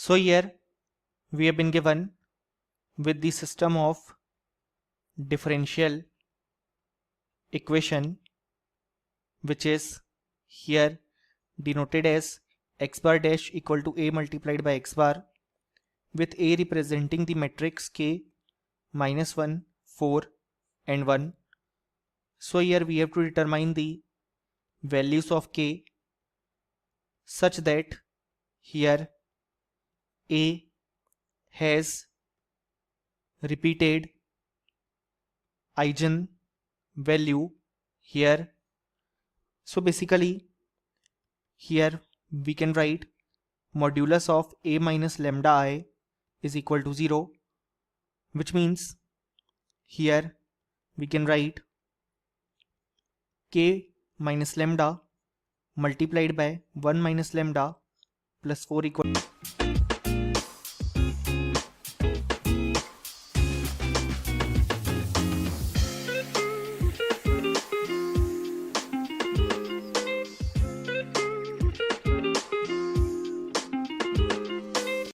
So here we have been given with the system of differential equation, which is here denoted as x bar dash equal to a multiplied by x bar, with a representing the matrix k minus 1, 4 and 1. So here we have to determine the values of k such that here a has repeated eigenvalue here. So basically here we can write modulus of a minus lambda I is equal to 0, which means here we can write k minus lambda multiplied by 1 minus lambda plus 4 equal